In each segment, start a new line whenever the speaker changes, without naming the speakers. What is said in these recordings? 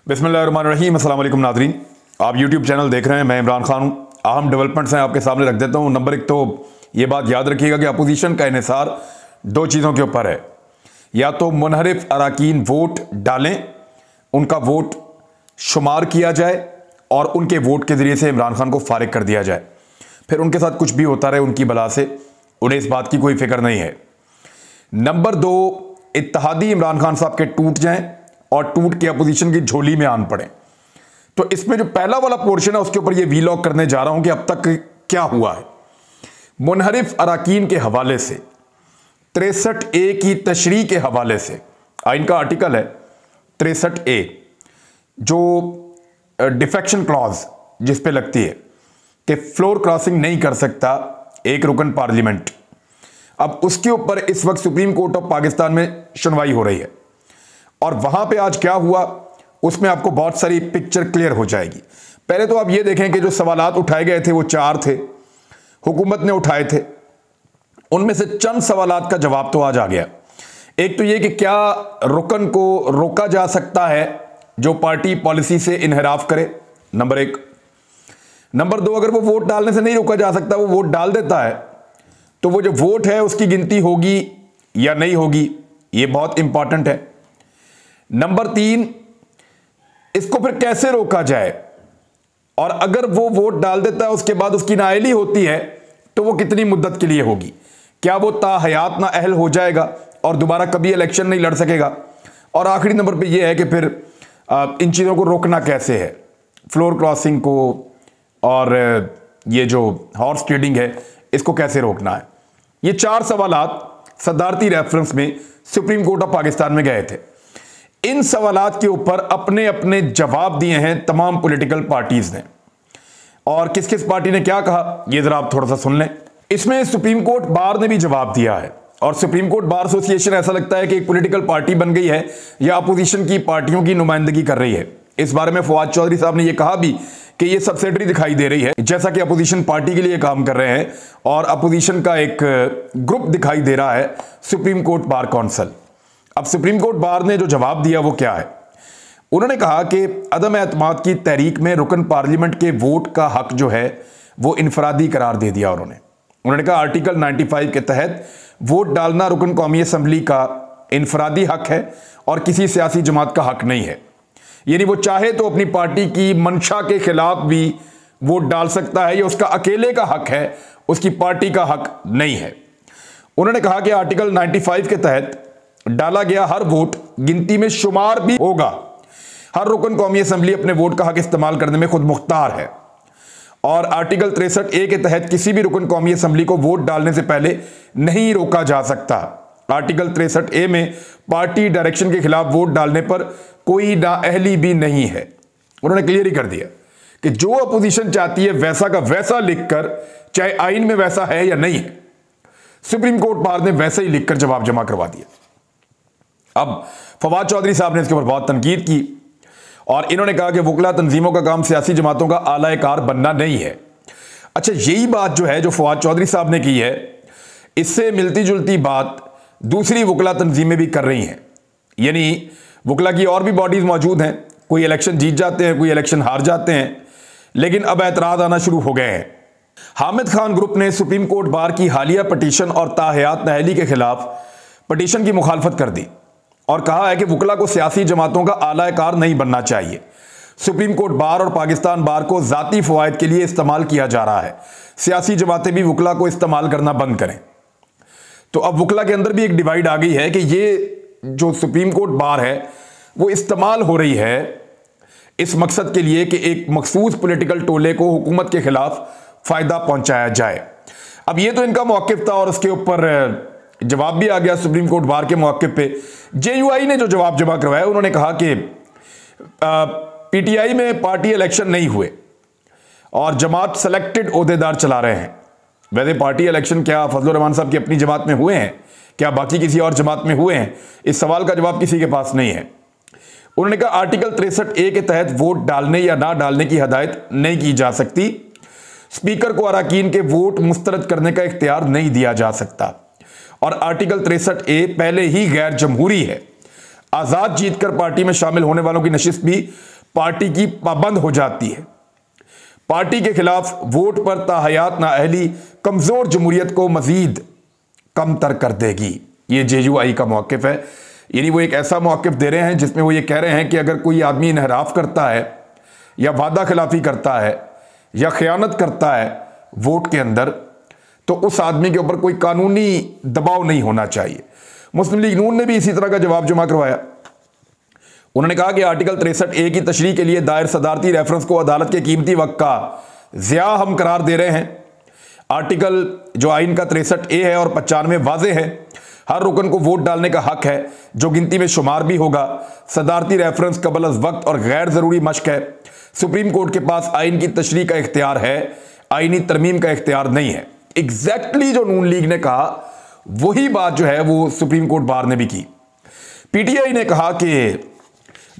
बिस्मिल्लाहिर्रहमानिर्रहीम। अस्सलाम वालेकुम नाज़रीन, आप यूट्यूब चैनल देख रहे हैं। मैं इमरान खान हूँ। अहम डेवलपमेंट्स हैं आपके सामने रख देता हूँ। नंबर एक तो ये बात याद रखिएगा कि अपोजिशन का इन्हिसार दो चीज़ों के ऊपर है, या तो मुनहरिफ अराकीन वोट डालें, उनका वोट शुमार किया जाए और उनके वोट के ज़रिए से इमरान खान को फारिग कर दिया जाए, फिर उनके साथ कुछ भी होता रहे उनकी बला से, उन्हें इस बात की कोई फिक्र नहीं है। नंबर दो, इत्तेहादी इमरान खान साहब के टूट जाएं और टूट के अपोजिशन की झोली में आन पड़े। तो इसमें जो पहला वाला पोर्शन है उसके ऊपर ये वीलॉग करने जा रहा हूं कि अब तक क्या हुआ है। मुनहरिफ अराकीन के हवाले से 63A की तशरीह के हवाले से आइन का आर्टिकल है 63A, जो डिफेक्शन क्लॉज जिस पे लगती है कि फ्लोर क्रॉसिंग नहीं कर सकता एक रुकन पार्लियामेंट। अब उसके ऊपर इस वक्त सुप्रीम कोर्ट ऑफ पाकिस्तान में सुनवाई हो रही है और वहां पे आज क्या हुआ उसमें आपको बहुत सारी पिक्चर क्लियर हो जाएगी। पहले तो आप ये देखें कि जो सवालात उठाए गए थे वो 4 थे, हुकूमत ने उठाए थे। उनमें से चंद सवालात का जवाब तो आज आ गया। एक तो ये कि क्या रुकन को रोका जा सकता है जो पार्टी पॉलिसी से इनहराफ करे, नंबर एक। नंबर दो, अगर वो वोट डालने से नहीं रोका जा सकता, वो वोट डाल देता है, तो वो जो वोट है उसकी गिनती होगी या नहीं होगी, ये बहुत इंपॉर्टेंट है। नंबर तीन, इसको फिर कैसे रोका जाए, और अगर वो वोट डाल देता है उसके बाद उसकी नाअहली होती है तो वो कितनी मुद्दत के लिए होगी, क्या वो ताहयात नाअहल हो जाएगा और दोबारा कभी इलेक्शन नहीं लड़ सकेगा। और आखिरी नंबर पे ये है कि फिर इन चीज़ों को रोकना कैसे है, फ्लोर क्रॉसिंग को और ये जो हॉर्स ट्रेडिंग है इसको कैसे रोकना है। ये 4 सवालात सदारती रेफरेंस में सुप्रीम कोर्ट ऑफ पाकिस्तान में गए थे। इन सवालात के ऊपर अपने अपने जवाब दिए हैं तमाम पॉलिटिकल पार्टीज ने, और किस किस पार्टी ने क्या कहा ये जरा आप थोड़ा सा सुन लें। इसमें सुप्रीम कोर्ट बार ने भी जवाब दिया है, और सुप्रीम कोर्ट बार एसोसिएशन ऐसा लगता है कि एक पॉलिटिकल पार्टी बन गई है या अपोजिशन की पार्टियों की नुमाइंदगी कर रही है। इस बारे में फवाद चौधरी साहब ने यह कहा भी कि ये सब्सिडरी दिखाई दे रही है, जैसा कि अपोजिशन पार्टी के लिए काम कर रहे हैं और अपोजिशन का एक ग्रुप दिखाई दे रहा है सुप्रीम कोर्ट बार काउंसिल। अब सुप्रीम कोर्ट बार ने जो जवाब दिया वो क्या है, उन्होंने कहा कि अदम एतमाद की तहरीक में रुकन पार्लियामेंट के वोट का हक जो है वो इनफरादी करार दे दिया। उन्होंने कहा आर्टिकल 95 के तहत वोट डालना रुकन कौमी असम्बली का इनफरादी हक है और किसी सियासी जमात का हक नहीं है। यानी वो चाहे तो अपनी पार्टी की मंशा के खिलाफ भी वोट डाल सकता है, ये उसका अकेले का हक है, उसकी पार्टी का हक नहीं है। उन्होंने कहा कि आर्टिकल 95 के तहत डाला गया हर वोट गिनती में शुमार भी होगा। हर रुकन कौमी असम्बली अपने वोट का हक इस्तेमाल करने में खुद मुख्तार है, और आर्टिकल 63A के तहत किसी भी रुकन कौमी असम्बली को वोट डालने से पहले नहीं रोका जा सकता। आर्टिकल 63A में पार्टी डायरेक्शन के खिलाफ वोट डालने पर कोई नाअहली भी नहीं है। उन्होंने क्लियर ही कर दिया कि जो अपोजिशन चाहती है वैसा का वैसा लिखकर, चाहे आइन में वैसा है या नहीं है, सुप्रीम कोर्ट बार ने वैसे ही लिखकर जवाब जमा करवा दिया। अब फवाद चौधरी साहब ने इसके ऊपर बहुत तनकीद की और इन्होंने कहा कि वकला तंजीमों का काम सियासी जमातों का आला कार बनना नहीं है। अच्छा, यही बात जो है जो फवाद चौधरी साहब ने की है, इससे मिलती जुलती बात दूसरी वकला तंजीमें भी कर रही हैं। यानी वकला की और भी बॉडीज मौजूद हैं, कोई इलेक्शन जीत जाते हैं, कोई इलेक्शन हार जाते हैं, लेकिन अब एतराज आना शुरू हो गए हैं। हामिद खान ग्रुप ने सुप्रीम कोर्ट बार की हालिया पटिशन और ताहयात नाअहली के खिलाफ पटिशन की मुखालफत कर दी और कहा है कि वकला को सियासी जमातों का आला कार नहीं बनना चाहिए। सुप्रीम कोर्ट बार और पाकिस्तान बार को जाती फवायद के लिए इस्तेमाल किया जा रहा है, सियासी जमातें भी वकला को इस्तेमाल करना बंद करें। तो अब वकला के अंदर भी एक डिवाइड आ गई है कि ये जो सुप्रीम कोर्ट बार है वो इस्तेमाल हो रही है इस मकसद के लिए कि एक मखसूस पॉलिटिकल टोले को हुकूमत के खिलाफ फायदा पहुंचाया जाए। अब ये तो इनका मौक़िफ़ था और उसके ऊपर जवाब भी आ गया सुप्रीम कोर्ट बार के मौक़िफ़ पे। JUI ने जो जवाब जमा करवाया, उन्होंने कहा कि PTI में पार्टी इलेक्शन नहीं हुए और जमात सेलेक्टेड ओहदेदार चला रहे हैं। वैसे पार्टी इलेक्शन क्या फजलुर रहमान साहब की अपनी जमात में हुए हैं, क्या बाकी किसी और जमात में हुए हैं, इस सवाल का जवाब किसी के पास नहीं है। उन्होंने कहा आर्टिकल 63A के तहत वोट डालने या ना डालने की हदायत नहीं की जा सकती। स्पीकर को अराकीन के वोट मुस्तरद करने का इख्तियार नहीं दिया जा सकता, और आर्टिकल 63A पहले ही गैर जमहूरी है। आजाद जीतकर पार्टी में शामिल होने वालों की नशिस्त भी पार्टी की पाबंद हो जाती है। पार्टी के खिलाफ वोट पर ताहयात नाअहली कमजोर जमहूरियत को मजीद कमतर कर देगी। ये JUI का मौक़िफ़ है, यानी वो एक ऐसा मौक़िफ़ दे रहे हैं जिसमें वो ये कह रहे हैं कि अगर कोई आदमी इनहराफ करता है या वादा खिलाफी करता है या ख़यानत करता है वोट के अंदर, तो उस आदमी के ऊपर कोई कानूनी दबाव नहीं होना चाहिए। मुस्लिम लीग नून ने भी इसी तरह का जवाब जमा करवाया। उन्होंने कहा कि आर्टिकल 63A की तशरीह के लिए दायर सदारती रेफरेंस को अदालत के कीमती वक्त का ज़िया हम करार दे रहे हैं। आर्टिकल जो आइन का 63A है और 95 वाजे है, हर रुकन को वोट डालने का हक है जो गिनती में शुमार भी होगा। सदारती रेफरेंस कबल अज़ वक्त और गैर ज़रूरी मश्क है। सुप्रीम कोर्ट के पास आइन की तशरीह का इख्तियार है, आइनी तरमीम का इख्तियार नहीं है। एग्जैक्टली जो नून लीग ने कहा वही बात जो है वो सुप्रीम कोर्ट बार ने भी की। PTI ने कहा कि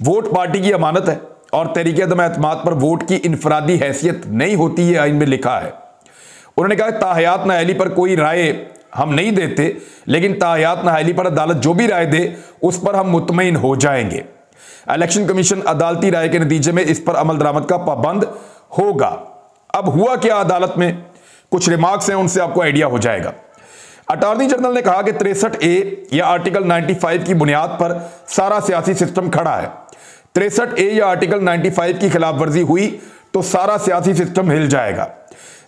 वोट पार्टी की अमानत है और तहरीक अदम एतमाद पर वोट की इनफरादी हैसियत नहीं होती, ये आइन में लिखा है। उन्होंने कहा ताहयात नाअहली पर कोई राय हम नहीं देते, लेकिन ताहयात नाअहली पर अदालत जो भी राय दे उस पर हम मुतमईन हो जाएंगे। इलेक्शन कमीशन अदालती राय के नतीजे में इस पर अमल दरामद का पाबंद होगा। अब हुआ क्या अदालत में, कुछ रिमार्क्स हैं, उनसे आपको आइडिया हो जाएगा। अटॉर्नी जनरल ने कहा कि 63A या आर्टिकल 95 की बुनियाद पर सारा सियासी सिस्टम खड़ा है। 63A या आर्टिकल 95 की खिलाफ वर्जी हुई तो सारा सियासी सिस्टम हिल जाएगा।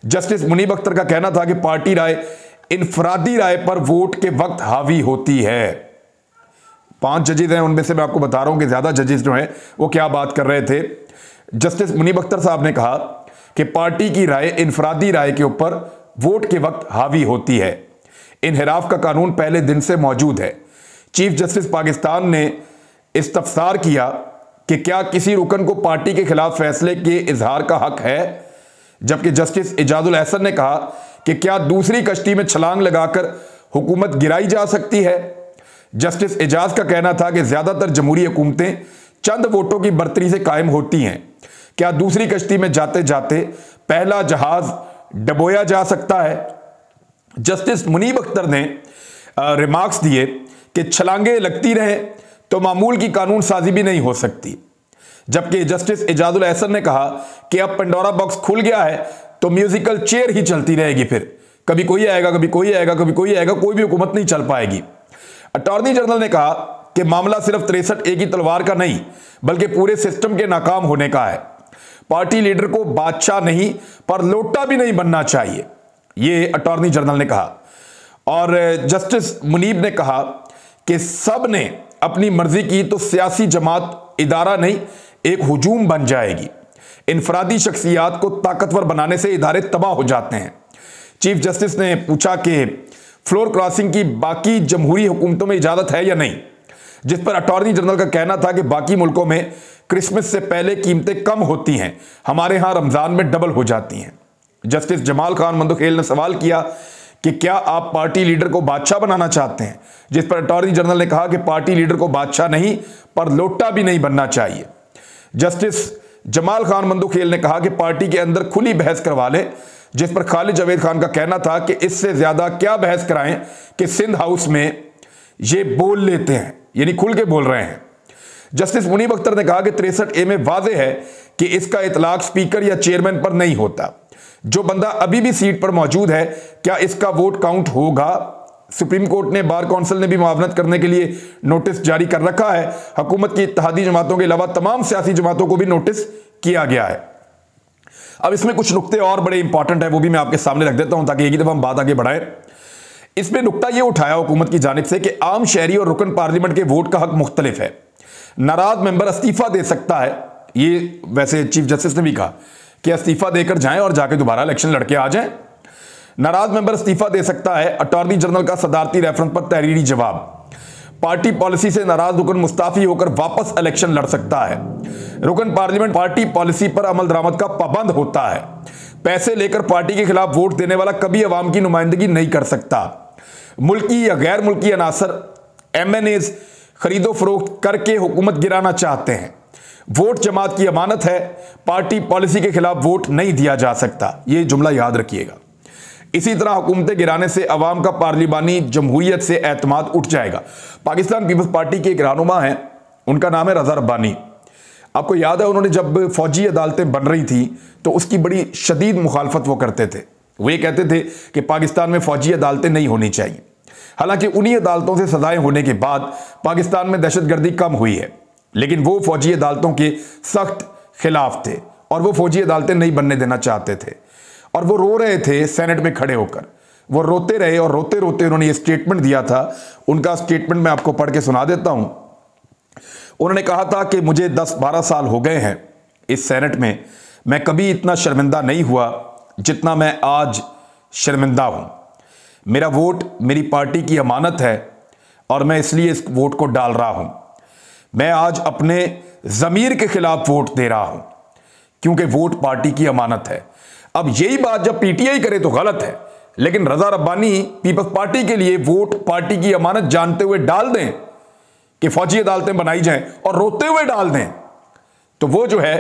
जस्टिस मुनीब अख्तर का कहना था कि पार्टी राय इनफरादी राय पर वोट के वक्त हावी होती है। 5 जजेस हैं, उनमें से मैं आपको बता रहा हूं कि ज्यादा जजेस जो हैं वो क्या बात कर रहे थे। जस्टिस मुनीब अख्तर साहब ने कहा कि पार्टी की राय इनफरादी राय के ऊपर वोट के वक्त हावी होती है। इनहिराफ का कानून पहले दिन से मौजूद है। चीफ जस्टिस पाकिस्तान ने इस्तफसार किया कि क्या किसी रुकन को पार्टी के खिलाफ फैसले के इजहार का हक है, जबकि जस्टिस एजाजुल एहसन ने कहा कि क्या दूसरी कश्ती में छलांग लगाकर हुकूमत गिराई जा सकती है। जस्टिस एजाज का कहना था कि ज्यादातर जमहूरी हुकूमतें चंद वोटों की बर्तरी से कायम होती हैं। क्या दूसरी कश्ती में जाते जाते पहला जहाज डबोया जा सकता है। जस्टिस मुनीब अख्तर ने रिमार्क्स दिए कि छलांगे लगती रहें तो मामूल की कानून साजी भी नहीं हो सकती, जबकि जस्टिस एजाजुल एहसन ने कहा कि अब पंडोरा बॉक्स खुल गया है तो म्यूजिकल चेयर ही चलती रहेगी, फिर कभी कोई आएगा, कभी कोई आएगा, कभी कोई आएगा, कोई भी हुकूमत नहीं चल पाएगी। अटॉर्नी जनरल ने कहा कि मामला सिर्फ 63A की तलवार का नहीं बल्कि पूरे सिस्टम के नाकाम होने का है। पार्टी लीडर को बादशाह नहीं पर लोटा भी नहीं बनना चाहिए, ये अटॉर्नी जनरल ने कहा। और जस्टिस मुनीब ने कहा कि सब ने अपनी मर्जी की तो सियासी जमात इदारा नहीं एक हुजूम बन जाएगी। इनफरादी शख्सियात को ताकतवर बनाने से इदारे तबाह हो जाते हैं। चीफ जस्टिस ने पूछा कि फ्लोर क्रॉसिंग की बाकी जमहूरी हुकूमतों में इजाजत है या नहीं, जिस पर अटॉर्नी जनरल का कहना था कि बाकी मुल्कों में क्रिसमस से पहले कीमतें कम होती हैं, हमारे यहां रमजान में डबल हो जाती हैं। जस्टिस जमाल खान मंदोखेल ने सवाल किया कि क्या आप पार्टी लीडर को बादशाह बनाना चाहते हैं, जिस पर अटॉर्नी जनरल ने कहा कि पार्टी लीडर को बादशाह नहीं पर लोटा भी नहीं बनना चाहिए। जस्टिस जमाल खान मंदोखेल ने कहा कि पार्टी के अंदर खुली बहस करवा ले, जिस पर खालिद जावेद खान का कहना था कि इससे ज्यादा क्या बहस कराएं कि सिंध हाउस में ये बोल लेते हैं, यानी खुल के बोल रहे हैं। जस्टिस मुनीब अख्तर ने कहा कि 63A में वाजे है कि इसका इतलाक स्पीकर या चेयरमैन पर नहीं होता। जो बंदा अभी भी सीट पर मौजूद है क्या इसका वोट काउंट होगा। सुप्रीम कोर्ट ने बार काउंसिल ने भी मुआवनत करने के लिए नोटिस जारी कर रखा है। हुकूमत की इत्तेहादी जमातों के अलावा तमाम सियासी जमातों को भी नोटिस किया गया है। अब इसमें कुछ नुक्ते और बड़े इंपॉर्टेंट है, वो भी मैं आपके सामने रख देता हूं ताकि एक ही दफा हम बात आगे बढ़ाएं। इसमें नुक्ता यह उठाया हुकूमत की जानिब से कि आम शहरी और रुकन पार्लियामेंट के वोट का हक मुख्तलिफ है। नाराज मेंबर इस्तीफा दे सकता है, ये वैसे चीफ जस्टिस ने भी कहा कि इस्तीफा देकर जाएं और जाके दोबारा इलेक्शन लड़के आ जाएं। नाराज मेंबर इस्तीफा दे सकता है। अटॉर्नी जनरल का सदारती रेफरेंस पर तहरीरी जवाब। पार्टी पॉलिसी से नाराज रुकन मुस्ताफी होकर वापस इलेक्शन लड़ सकता है। रुकन पार्लियामेंट पार्टी पॉलिसी पर अमल दरामद का पाबंद होता है। पैसे लेकर पार्टी के खिलाफ वोट देने वाला कभी अवाम की नुमाइंदगी नहीं कर सकता। मुल्की या गैर मुल्की अनासर MNAs खरीदो फरोख्त करके हुकूमत गिराना चाहते हैं। वोट जमात की अमानत है, पार्टी पॉलिसी के खिलाफ वोट नहीं दिया जा सकता, यह जुमला याद रखिएगा। इसी तरह हुकूमतें गिराने से अवाम का पार्लिमानी जमहूरियत से एतमाद उठ जाएगा। पाकिस्तान पीपल्स पार्टी के एक रहनुमा हैं, उनका नाम है रजा रब्बानी। आपको याद है उन्होंने जब फौजी अदालतें बन रही थी तो उसकी बड़ी शदीद मुखालफत वो करते थे। वो ये कहते थे कि पाकिस्तान में फौजी अदालतें नहीं होनी चाहिए। हालांकि उन्हीं अदालतों से सजाएं होने के बाद पाकिस्तान में दहशतगर्दी कम हुई है, लेकिन वो फौजी अदालतों के सख्त खिलाफ थे और वो फौजी अदालतें नहीं बनने देना चाहते थे। और वो रो रहे थे सेनेट में खड़े होकर, वो रोते रहे और रोते रोते उन्होंने ये स्टेटमेंट दिया था। उनका स्टेटमेंट मैं आपको पढ़ के सुना देता हूं। उन्होंने कहा था कि मुझे 10-12 साल हो गए हैं इस सेनेट में, मैं कभी इतना शर्मिंदा नहीं हुआ जितना मैं आज शर्मिंदा हूं। मेरा वोट मेरी पार्टी की अमानत है और मैं इसलिए इस वोट को डाल रहा हूं। मैं आज अपने ज़मीर के खिलाफ वोट दे रहा हूं क्योंकि वोट पार्टी की अमानत है। अब यही बात जब पीटीआई करे तो गलत है, लेकिन रजा रब्बानी पीपल्स पार्टी के लिए वोट पार्टी की अमानत जानते हुए डाल दें कि फौजी अदालतें बनाई जाएं और रोते हुए डाल दें, तो वो जो है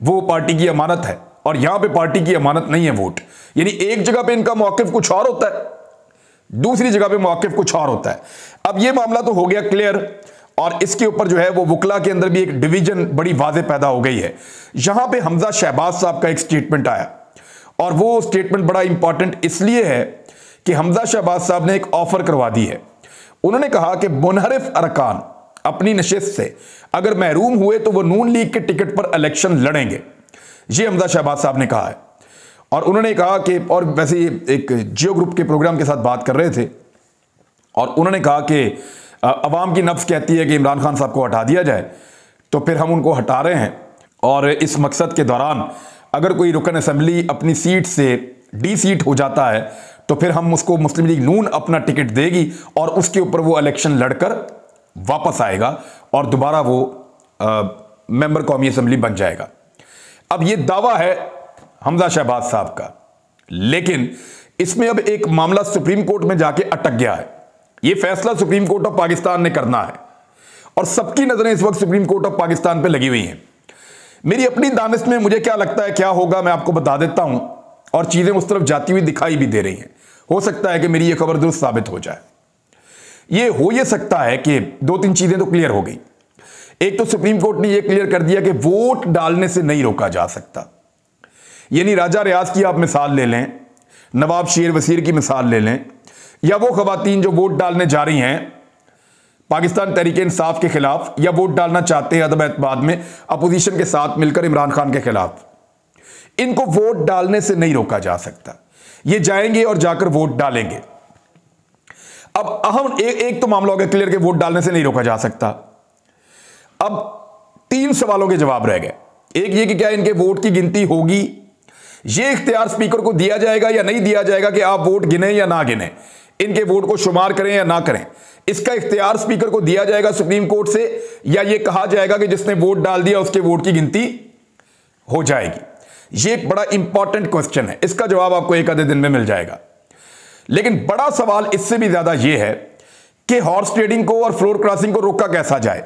वो पार्टी की अमानत है। और यहां पे पार्टी की अमानत नहीं है वोट। यानी एक जगह पे इनका मौकिफ कुछ और होता है, दूसरी जगह पे मौकिफ कुछ और होता है। अब ये मामला तो हो गया क्लियर, और इसके ऊपर जो है वो वकला के अंदर भी एक डिवीजन बड़ी वाज़े पैदा हो गई है। यहां पे हमजा शहबाज साहब का एक स्टेटमेंट आया, और वो स्टेटमेंट बड़ा इंपॉर्टेंट इसलिए है कि हमजा शहबाज साहब ने एक ऑफर करवा दी है। उन्होंने कहा कि मुनहरिफ अरकान अपनी नशिस्त से अगर महरूम हुए तो वो नून लीग के टिकट पर इलेक्शन लड़ेंगे। ये हमजा शहबाज साहब ने कहा है। और उन्होंने कहा कि, और वैसे एक जियो ग्रुप के प्रोग्राम के साथ बात कर रहे थे, और उन्होंने कहा कि अवाम की नफ्स कहती है कि इमरान खान साहब को हटा दिया जाए, तो फिर हम उनको हटा रहे हैं। और इस मकसद के दौरान अगर कोई रुकन असेंबली अपनी सीट से डी सीट हो जाता है तो फिर हम उसको मुस्लिम लीग नून अपना टिकट देगी और उसके ऊपर वो इलेक्शन लड़कर वापस आएगा और दोबारा वो मेंबर कौमी असेंबली बन जाएगा। अब ये दावा है हमजा शहबाज साहब का, लेकिन इसमें अब एक मामला सुप्रीम कोर्ट में जाके अटक गया है। ये फैसला सुप्रीम कोर्ट ऑफ पाकिस्तान ने करना है और सबकी नजरें इस वक्त सुप्रीम कोर्ट ऑफ पाकिस्तान पे लगी हुई हैं। मेरी अपनी दानिश में मुझे क्या लगता है क्या होगा मैं आपको बता देता हूं, और चीजें उस तरफ जाती हुई दिखाई भी दे रही हैं। हो सकता है कि मेरी यह खबर दुरुस्त साबित हो जाए। यह हो यह सकता है कि 2-3 चीजें तो क्लियर हो गई। एक तो सुप्रीम कोर्ट ने यह क्लियर कर दिया कि वोट डालने से नहीं रोका जा सकता। यानी राजा रियाज की आप मिसाल ले लें, नवाब शेर वसीर की मिसाल ले लें, या वो खवातीन जो वोट डालने जा रही हैं पाकिस्तान तहरीक इंसाफ के खिलाफ, या वोट डालना चाहते हैं अदब एतमाद में अपोजिशन के साथ मिलकर इमरान खान के खिलाफ, इनको वोट डालने से नहीं रोका जा सकता। ये जाएंगे और जाकर वोट डालेंगे। अब अहम एक तो मामला हो गया क्लियर कि वोट डालने से नहीं रोका जा सकता। अब 3 सवालों के जवाब रह गए। एक ये कि क्या इनके वोट की गिनती होगी, ये इख्तियार स्पीकर को दिया जाएगा या नहीं दिया जाएगा कि आप वोट गिने या ना गिने, इनके वोट को शुमार करें या ना करें। इसका इख्तियार स्पीकर को दिया जाएगा सुप्रीम कोर्ट से, या यह कहा जाएगा कि जिसने वोट डाल दिया उसके वोट की गिनती हो जाएगी। यह एक बड़ा इंपॉर्टेंट क्वेश्चन है, इसका जवाब आपको एक आधे दिन में मिल जाएगा। लेकिन बड़ा सवाल इससे भी ज्यादा यह है कि हॉर्स ट्रेडिंग को और फ्लोर क्रॉसिंग को रोका कैसा जाए।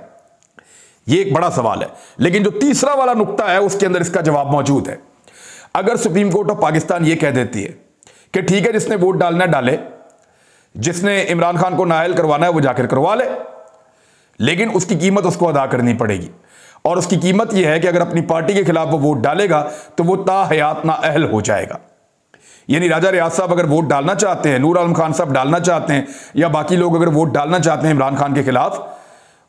यह एक बड़ा सवाल है, लेकिन जो तीसरा वाला नुक्ता है उसके अंदर इसका जवाब मौजूद है। अगर सुप्रीम कोर्ट ऑफ पाकिस्तान यह कह देती है कि ठीक है जिसने वोट डालना डाले, जिसने इमरान खान को नाअहल करवाना है वो जाकर करवा ले, लेकिन उसकी कीमत उसको अदा करनी पड़ेगी। और उसकी कीमत यह है कि अगर अपनी पार्टी के खिलाफ वो वोट डालेगा तो वो ताहयात नाअहल हो जाएगा। यानी राजा रियाज साहब अगर वोट डालना चाहते हैं, नूर आलम खान साहब डालना चाहते हैं, या बाकी लोग अगर वोट डालना चाहते हैं इमरान खान के खिलाफ,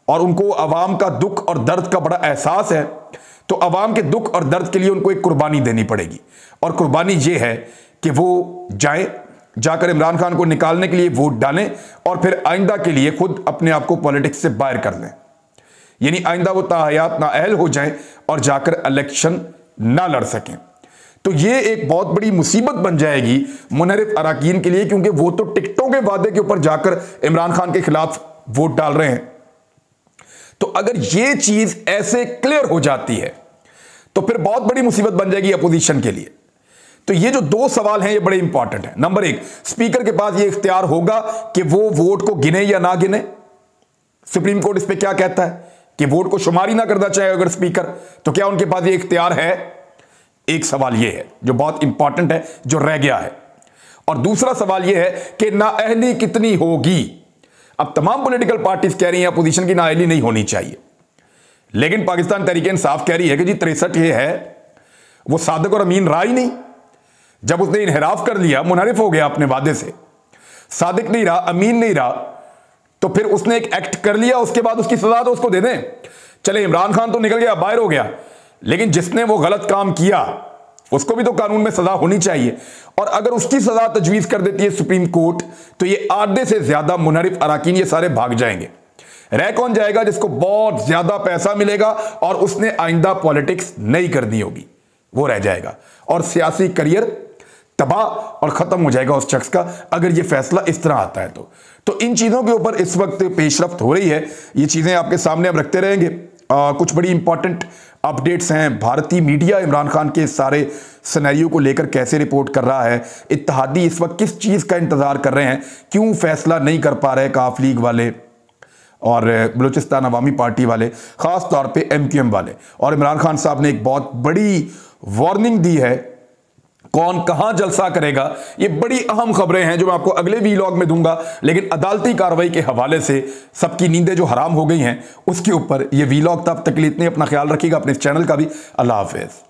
और उनको अवाम का दुख और दर्द का बड़ा एहसास है, तो अवाम के दुख और दर्द के लिए उनको एक कुर्बानी देनी पड़ेगी। और कुर्बानी ये है कि वो जाकर इमरान खान को निकालने के लिए वोट डालें और फिर आइंदा के लिए खुद अपने आप को पॉलिटिक्स से बाहर कर लें। यानी आइंदा वो ताहयात नाअहल हो जाएं और जाकर इलेक्शन ना लड़ सकें। तो ये एक बहुत बड़ी मुसीबत बन जाएगी मुनहरिफ अराकीन के लिए, क्योंकि वो तो टिकटों के वादे के ऊपर जाकर इमरान खान के खिलाफ वोट डाल रहे हैं। तो अगर ये चीज ऐसे क्लियर हो जाती है तो फिर बहुत बड़ी मुसीबत बन जाएगी अपोजिशन के लिए। तो ये जो 2 सवाल हैं ये बड़े इंपॉर्टेंट हैं। नंबर 1, स्पीकर के पास ये इख्तियार होगा कि वो वोट को गिने या ना गिने। सुप्रीम कोर्ट इस पे क्या कहता है कि वोट को शुमार ही ना करना चाहे अगर स्पीकर, तो क्या उनके पास ये इख्तियार है? एक सवाल ये है जो बहुत इंपॉर्टेंट है, जो रह गया है। और दूसरा सवाल ये है कि नाअहली कितनी होगी। अब तमाम पॉलिटिकल पार्टीज कह रही हैं अपोजिशन की नाअहली नहीं होनी चाहिए, लेकिन पाकिस्तान तहरीक इंसाफ कह रही है कि जी 63 ये है, वो सादिक और अमीन रहा ही नहीं। जब उसने इनहराफ कर लिया, मुनहरिफ हो गया अपने वादे से, सादिक नहीं रहा, अमीन नहीं रहा, तो फिर उसने एक एक्ट कर लिया, उसके बाद उसकी सजा तो उसको दे दें। चले इमरान खान तो निकल गया, बाहर हो गया, लेकिन जिसने वो गलत काम किया उसको भी तो कानून में सजा होनी चाहिए। और अगर उसकी सजा तजवीज कर देती है सुप्रीम कोर्ट, तो ये आधे से ज्यादा मुनहरिफ अराकीन ये सारे भाग जाएंगे। रह कौन जाएगा? जिसको बहुत ज्यादा पैसा मिलेगा और उसने आइंदा पॉलिटिक्स नहीं करनी होगी, वो रह जाएगा और सियासी करियर तबाह और खत्म हो जाएगा उस शख्स का, अगर ये फैसला इस तरह आता है तो इन चीजों के ऊपर इस वक्त पेशरफ्त हो रही है। ये चीजें आपके सामने हम रखते रहेंगे। कुछ बड़ी इंपॉर्टेंट अपडेट्स हैं। भारतीय मीडिया इमरान खान के सारे सिनेरियो को लेकर कैसे रिपोर्ट कर रहा है, इत्तेहादी इस वक्त किस चीज का इंतजार कर रहे हैं, क्यों फैसला नहीं कर पा रहे काफ लीग वाले और बलूचिस्तान अवामी पार्टी वाले, खास तौर पे MQM वाले। और इमरान खान साहब ने एक बहुत बड़ी वार्निंग दी है, कौन कहां जलसा करेगा। ये बड़ी अहम खबरें हैं जो मैं आपको अगले वीलॉग में दूंगा, लेकिन अदालती कार्रवाई के हवाले से सबकी नींदें जो हराम हो गई हैं उसके ऊपर ये वीलॉग। तब तक के लिए इतने अपना ख्याल रखिएगा, अपने चैनल का भी। अल्लाह हाफिज।